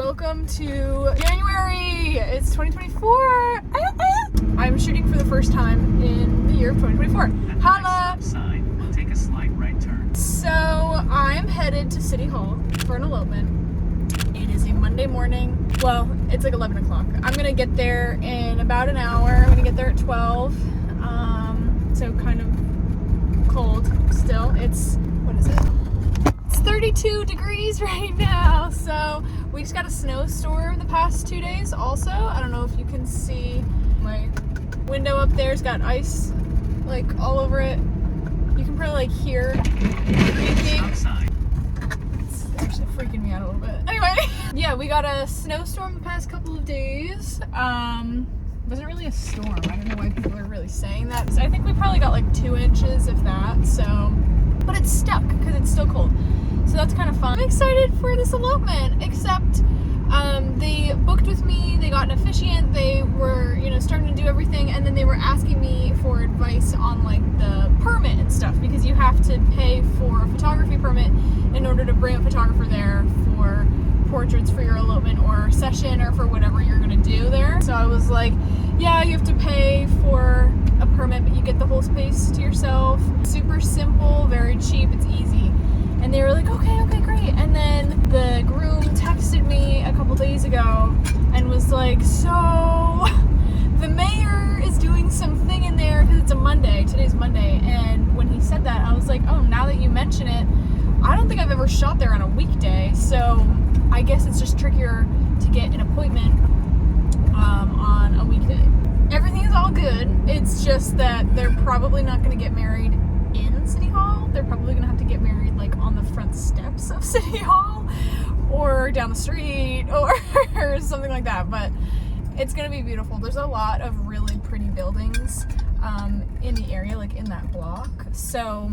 Welcome to January. It's 2024. I'm shooting for the first time in the year of 2024. Holla! Sign. We'll take a slight right turn. So I'm headed to City Hall for an elopement. It is a Monday morning. Well, it's like 11 o'clock. I'm gonna get there in about an hour. I'm gonna get there at 12. So kind of cold still. What is it? It's 32 degrees right now. So we just got a snowstorm the past 2 days also. I don't know if you can see my window up there's got ice like all over it. You can probably like hear creaking. Outside. It's actually freaking me out a little bit. Anyway, yeah, we got a snowstorm the past couple of days. It wasn't really a storm. I don't know why people are really saying that. So I think we probably got like 2 inches, if that. So, but it's stuck because it's still cold. So that's kind of fun. I'm excited for this elopement, except they booked with me, they got an officiant, they were, starting to do everything, and then they were asking me for advice on like the permit and stuff, because you have to pay for a photography permit in order to bring a photographer there for portraits for your elopement or session or for whatever you're gonna do there. So I was like, yeah, you have to pay for a permit, but you get the whole space to yourself. Super simple, very cheap, it's easy. And they were like, okay, great. And then the groom texted me a couple days ago and was like, so the mayor is doing something in there, because it's a Monday, today's Monday. And when he said that, I was like, oh, now that you mention it, I don't think I've ever shot there on a weekday. So I guess it's just trickier to get an appointment on a weekday. Everything is all good. It's just that they're probably not going to get married in City Hall. They're probably going to have to get married like on the front steps of City Hall or down the street or something like that. But it's going to be beautiful. There's a lot of really pretty buildings in the area, like in that block. So,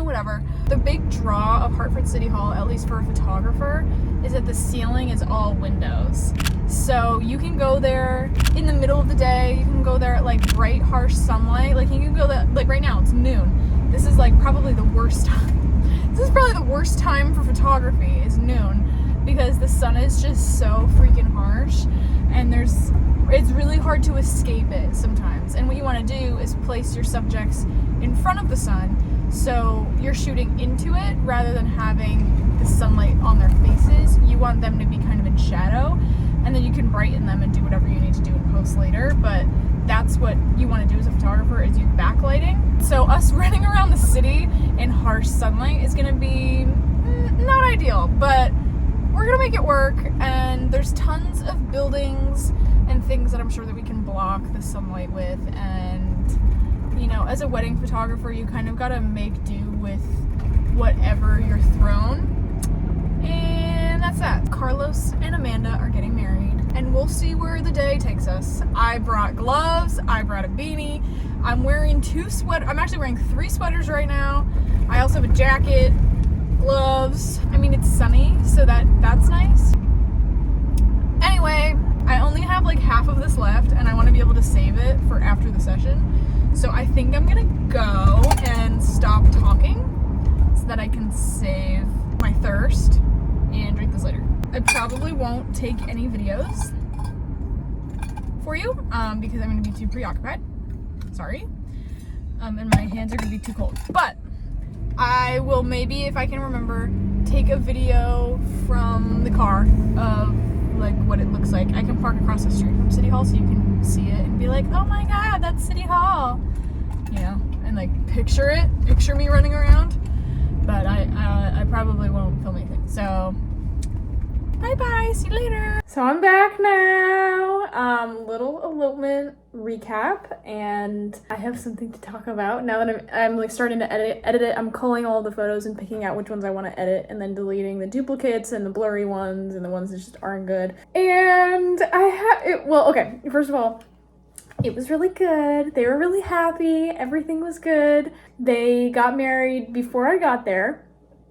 whatever. The big draw of Hartford City Hall, at least for a photographer, is that the ceiling is all windows. So you can go there in the middle of the day, you can go there at like bright, harsh sunlight. Like you can go there, like right now it's noon. This is like probably the worst time. This is probably the worst time for photography, is noon, because the sun is just so freaking harsh and it's really hard to escape it sometimes. And what you want to do is place your subjects in front of the sun, so you're shooting into it rather than having the sunlight on their faces. You want them to be kind of in shadow, and then you can brighten them and do whatever you need to do in post later. But that's what you want to do as a photographer, is use backlighting. So us running around the city in harsh sunlight is going to be not ideal, but we're going to make it work. And there's tons of buildings and things that I'm sure that we can block the sunlight with. And as a wedding photographer, you kind of got to make do with whatever you're thrown. And that's that. Carlos and Amanda are getting married, and we'll see where the day takes us. I brought gloves, I brought a beanie, I'm wearing I'm actually wearing 3 sweaters right now. I also have a jacket, gloves. I mean, it's sunny, so that's nice. Anyway, I only have like half of this left, and I want to be able to save it for after the session. So I think I'm gonna go and stop talking so that I can save my thirst and drink this later. I probably won't take any videos for you because I'm gonna be too preoccupied. Sorry. And my hands are gonna be too cold. But I will, maybe if I can remember, take a video from the car of like what it looks like. I can park across the street from City Hall so you can see it and be like, oh my god, that's City Hall, and like picture me running around. But I probably won't film anything. So bye, see you later. So I'm back now. Little elopement recap, and I have something to talk about now that I'm like starting to edit it. I'm culling all the photos and picking out which ones I want to edit, and then deleting the duplicates and the blurry ones and the ones that just aren't good. And okay, first of all, it was really good. They were really happy. Everything was good. They got married before I got there.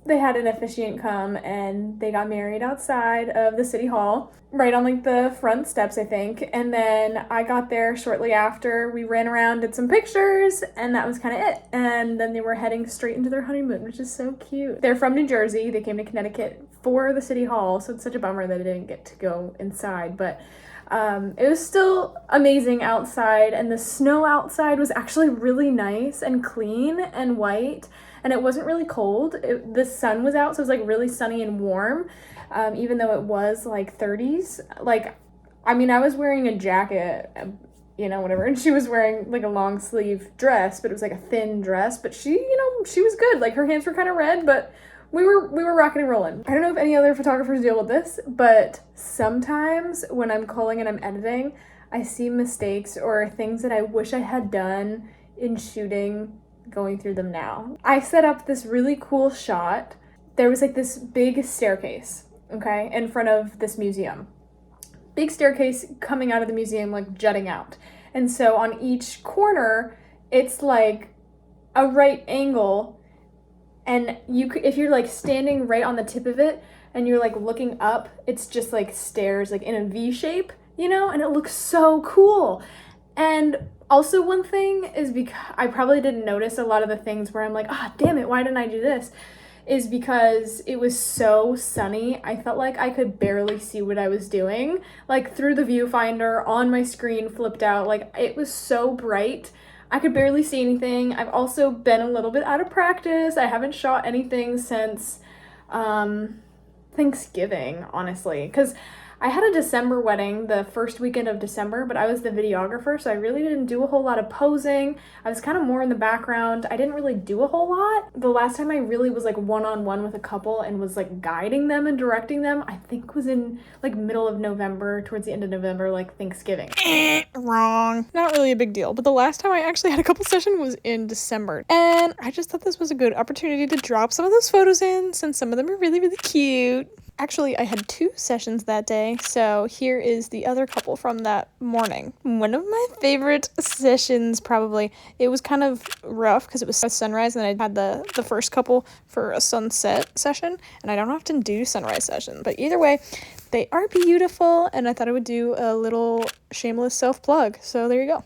They had an officiant come and they got married outside of the City Hall, right on like the front steps, I think. And then I got there shortly after. We ran around, did some pictures, and that was kind of it. And then they were heading straight into their honeymoon, which is so cute. They're from New Jersey. They came to Connecticut for the city hall, so it's such a bummer that I didn't get to go inside, but it was still amazing outside, and the snow outside was actually really nice and clean and white, and it wasn't really cold. The sun was out, so it was like really sunny and warm, even though it was like 30s. Like, I mean, I was wearing a jacket, you know, whatever, and she was wearing like a long sleeve dress, but it was like a thin dress, but she, you know, she was good. Like, her hands were kind of red, but we were rocking and rolling. I don't know if any other photographers deal with this, but sometimes when I'm culling and I'm editing, I see mistakes or things that I wish I had done in shooting, going through them now. I set up this really cool shot. There was like this big staircase, okay, in front of this museum. Big staircase coming out of the museum, like jutting out. And so on each corner, it's like a right angle, and if you're like standing right on the tip of it and you're like looking up, it's just like stairs, like in a V shape, you know, and it looks so cool. And also one thing is, because I probably didn't notice a lot of the things where I'm like, ah, damn it, why didn't I do this? Is because it was so sunny. I felt like I could barely see what I was doing, like through the viewfinder, on my screen flipped out. Like, it was so bright, I could barely see anything. I've also been a little bit out of practice. I haven't shot anything since Thanksgiving, honestly, because I had a December wedding the first weekend of December, but I was the videographer, so I really didn't do a whole lot of posing. I was kind of more in the background. I didn't really do a whole lot. The last time I really was like one-on-one with a couple and was like guiding them and directing them, I think was in like middle of November, towards the end of November, like Thanksgiving. Wrong. Not really a big deal, but the last time I actually had a couple session was in December. And I just thought this was a good opportunity to drop some of those photos in, since some of them are really, really cute. Actually, I had 2 sessions that day, so here is the other couple from that morning. One of my favorite sessions, probably. It was kind of rough because it was sunrise, and I had the first couple for a sunset session, and I don't often do sunrise sessions, but either way, they are beautiful, and I thought I would do a little shameless self-plug, so there you go.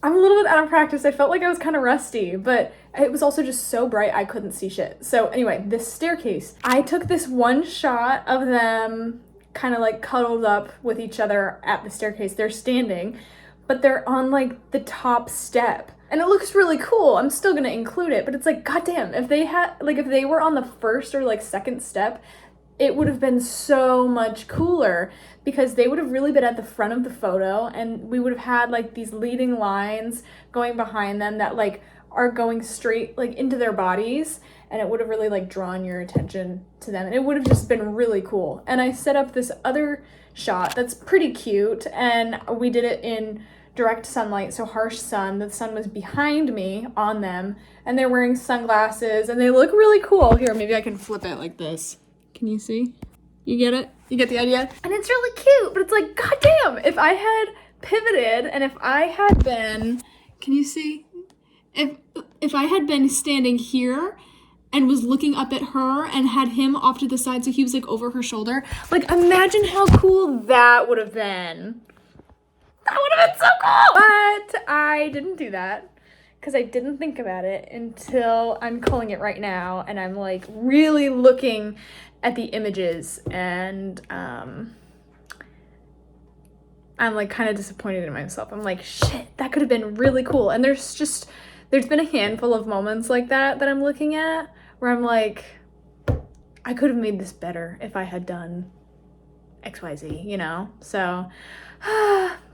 I'm a little bit out of practice. I felt like I was kind of rusty, but it was also just so bright I couldn't see shit. So anyway, this staircase. I took this one shot of them kind of like cuddled up with each other at the staircase. They're standing, but they're on like the top step. And it looks really cool. I'm still gonna include it, but it's like, goddamn, if they were on the first or like second step, it would have been so much cooler, because they would have really been at the front of the photo, and we would have had like these leading lines going behind them that like are going straight like into their bodies, and it would have really like drawn your attention to them, and it would have just been really cool. And I set up this other shot that's pretty cute, and we did it in direct sunlight, so harsh sun. The sun was behind me on them, and they're wearing sunglasses, and they look really cool. Here, maybe I can flip it like this. Can you see? You get it? You get the idea? And it's really cute, but it's like, goddamn, if I had pivoted and if I had been, can you see? If I had been standing here and was looking up at her and had him off to the side so he was like over her shoulder, like, imagine how cool that would have been. That would have been so cool! But I didn't do that, because I didn't think about it until I'm culling it right now, and I'm like really looking at the images, and I'm like kind of disappointed in myself. I'm like, shit, that could have been really cool. And there's been a handful of moments like that I'm looking at where I'm like, I could have made this better if I had done XYZ, you know? So,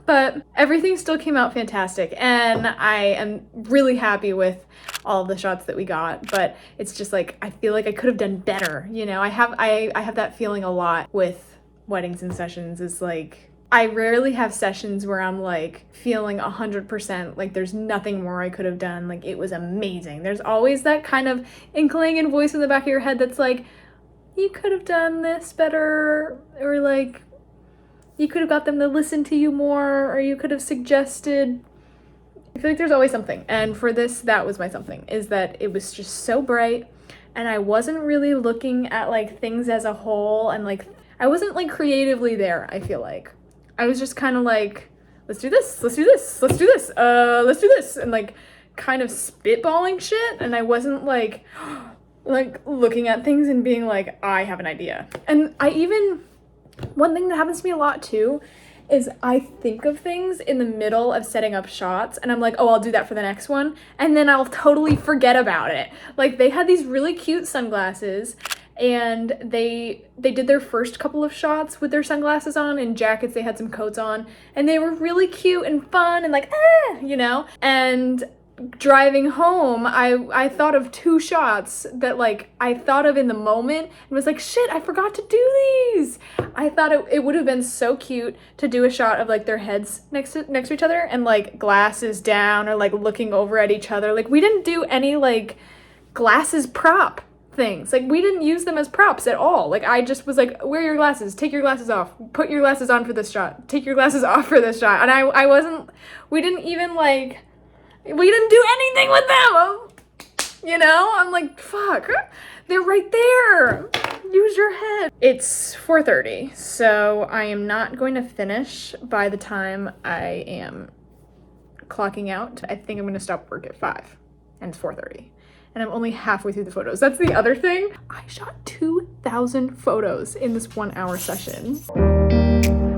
but everything still came out fantastic, and I am really happy with all of the shots that we got, but it's just like, I feel like I could have done better, you know? I have that feeling a lot with weddings and sessions, is like, I rarely have sessions where I'm like feeling 100%, like there's nothing more I could have done, like it was amazing. There's always that kind of inkling and voice in the back of your head that's like, you could have done this better, or like, you could have got them to listen to you more, or you could have suggested. I feel like there's always something, and for this, that was my something, is that it was just so bright, and I wasn't really looking at like things as a whole, and like, I wasn't like creatively there, I feel like. I was just kind of like, let's do this, let's do this, let's do this, let's do this, and like kind of spitballing shit, and I wasn't like, like looking at things and being like, I have an idea. And one thing that happens to me a lot too is I think of things in the middle of setting up shots and I'm like, oh, I'll do that for the next one. And then I'll totally forget about it. Like they had these really cute sunglasses and they did their first couple of shots with their sunglasses on and jackets. They had some coats on and they were really cute and fun and like, you know? And driving home, I thought of 2 shots that like I thought of in the moment and was like, shit, I forgot to do these. I thought it would have been so cute to do a shot of like their heads next to each other and like glasses down or like looking over at each other. Like we didn't do any like glasses prop things. Like we didn't use them as props at all. Like I just was like, wear your glasses, take your glasses off, put your glasses on for this shot, take your glasses off for this shot. And we didn't even like, we didn't do anything with them, you know? I'm like, fuck, they're right there. Use your head. It's 4:30, so I am not going to finish by the time I am clocking out. I think I'm going to stop work at 5, and it's 4:30. And I'm only halfway through the photos. That's the other thing. I shot 2,000 photos in this 1-hour session.